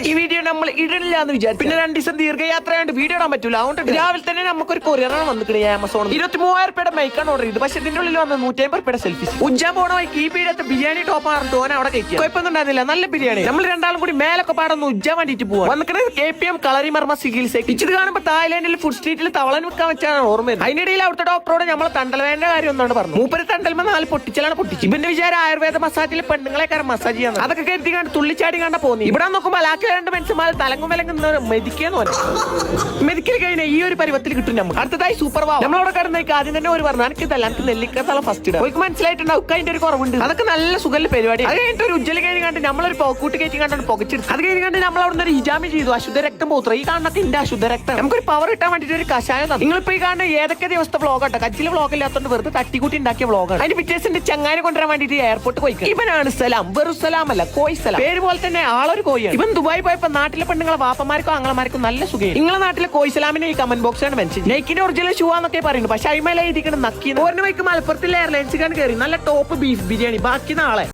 ഈ വീഡിയോ നമ്മൾ ഇടണില്ല എന്ന് വിചാരിച്ചു. പിന്നെ 2 ദിവസം ദീർഘയാത്രയായിട്ട് വീഡിയോ ഇടാൻ പറ്റൂല. അതുകൊണ്ട് രാവിലെ തന്നെ നമുക്കൊരു കൊറിയറാണ് വന്നിട്ട് ആമസോൺ 23,000 രൂപയുടെ മൈക്കാണ് ഓർഡർ ചെയ്ത്. പക്ഷെ ഇതിന്റെ ഉള്ളിൽ വന്ന് 150 രൂപയുടെ സെൽഫീസ്. ഉജ്ജാൻ പോണ ഈ പീഡിയത്തെ ബിരിയാണി ടോപ്പാണ് തോന അവിടെ കഴിക്കുക. കുഴപ്പമൊന്നും ഉണ്ടായിരുന്നില്ല, നല്ല ബിരിയാണി. നമ്മൾ രണ്ടാളും കൂടി മേലൊക്കെ പാടൊന്ന് ഉജ്ജാൻ വേണ്ടിട്ട് പോവാ. വന്നിട്ട് KPM കളറി മർമ്മ ചികിത്സ. ഇത് കാണുമ്പോൾ തായ്ലാന്റിൽ ഫുഡ് സ്ട്രീറ്റിൽ തവളൻ വെക്കാൻ വെച്ചാണ് ഓർമ്മ. അതിനിടയിൽ അവിടുത്തെ ഡോക്ടറോട് നമ്മളെ തണ്ടൽവേന്റെ കാര്യം ഒന്നാണ് പറഞ്ഞു. മൂപ്പര് തണ്ടൽമ 4 പൊട്ടിച്ചാലാണ് പൊട്ടിച്ചു. ഇവന്റെ വിചാരം ആയുർവേദ മസാജിൽ പെണ്ണുങ്ങളെ മസാജ് ചെയ്യാൻ. അതൊക്കെ കരുതി കണ്ട് തുള്ളിച്ചാടി കണ്ട പോന്നി. ഇവിടെ നോക്കുമ്പോൾ അലാക്കിൽ 2 മനുഷ്യന്മാർ തലങ്ങും വിലങ്ങുന്ന മെതിക്കെന്ന് പറഞ്ഞു. മെതിക്കൽ കഴിഞ്ഞ ഈ ഒരു പരുവത്തിൽ കിട്ടും. നമ്മൾ അടുത്തതായി സൂപ്പർ വാവ്. നമ്മളവിടെ കിടന്നേക്ക് ആദ്യം തന്നെ ഒരു പറഞ്ഞു എനിക്ക് ഇതല്ല, എനിക്ക് നെല്ലിക്കത്തല ഫസ്റ്റ് ഇടാം. അവർക്ക് മനസ്സിലായിട്ടുണ്ടാവും അതിന്റെ ഒരു കുറവുണ്ട്. അതൊക്കെ നല്ല സുഖല്ല പരിപാടി. അത് കഴിഞ്ഞിട്ട് ഒരു ഉജ്ജല കഴിഞ്ഞ് കണ്ട് നമ്മളൊരു പോക്കൂട്ട് കയറ്റി കണ്ടാണ് പുകച്ചെടുത്ത്. അത് കഴിഞ്ഞ് കണ്ട് നമ്മൾ അവിടെ ഒരു ഹിജാമി ചെയ്തു. അശുദ്ധ രക്തം പോത്ര. ഈ കാണത്തിന്റെ അശുദ്ധ രക്തം നമുക്കൊരു പവർ കിട്ടാൻ വേണ്ടിട്ട് ഒരു കഷായം തന്നെ. നിങ്ങളിപ്പോ ഈ കാണുന്ന ഏതൊക്കെ ദിവസത്തെ വ്ളോഗ് ആട്ടോ. കച്ചില് വ്ളോഗ് ഇല്ലാത്തോണ്ട് വെറുതെ തട്ടിക്കൂട്ടി ഉണ്ടാക്കിയ വ്ളോഗാണ്. അതിന്റെ പിറ്റേഴ്സിന്റെ ചങ്ങാനെ കൊണ്ടുവരാൻ വേണ്ടിട്ട് എയർപോർട്ട് പോയി. ഇവനാണ് സലാം. വെറും സലാം അല്ല, കോയ് സലാം. പേര് പോലെ തന്നെ ആളൊരു കോയാണ്. ഇവൻ ദുബായി പോയപ്പോ നാട്ടിലെ പെണ്ണുങ്ങളെ വാപ്പമാർക്കോ ആങ്ങളമാർക്കും നല്ല സുഖം. നിങ്ങളെ നാട്ടിലെ കോയ് സലാമിനെ ഈ കമന്റ് ബോക്സാണ് മെൻഷൻ. നൈക്കിന്റെ ഒറിജിനൽ ഷൂ ആന്നൊക്കെ പറയുന്നു. പക്ഷെ അയിമേലെ ഇതിക്കണ നക്കി. ഓരോ വൈക്ക് മലപ്പുറത്തിലെ എയർലൈൻസിലാണ് കയറി നല്ല ടോപ്പ് ബീഫ് ബിരിയാണി. ബാക്കി നാളെ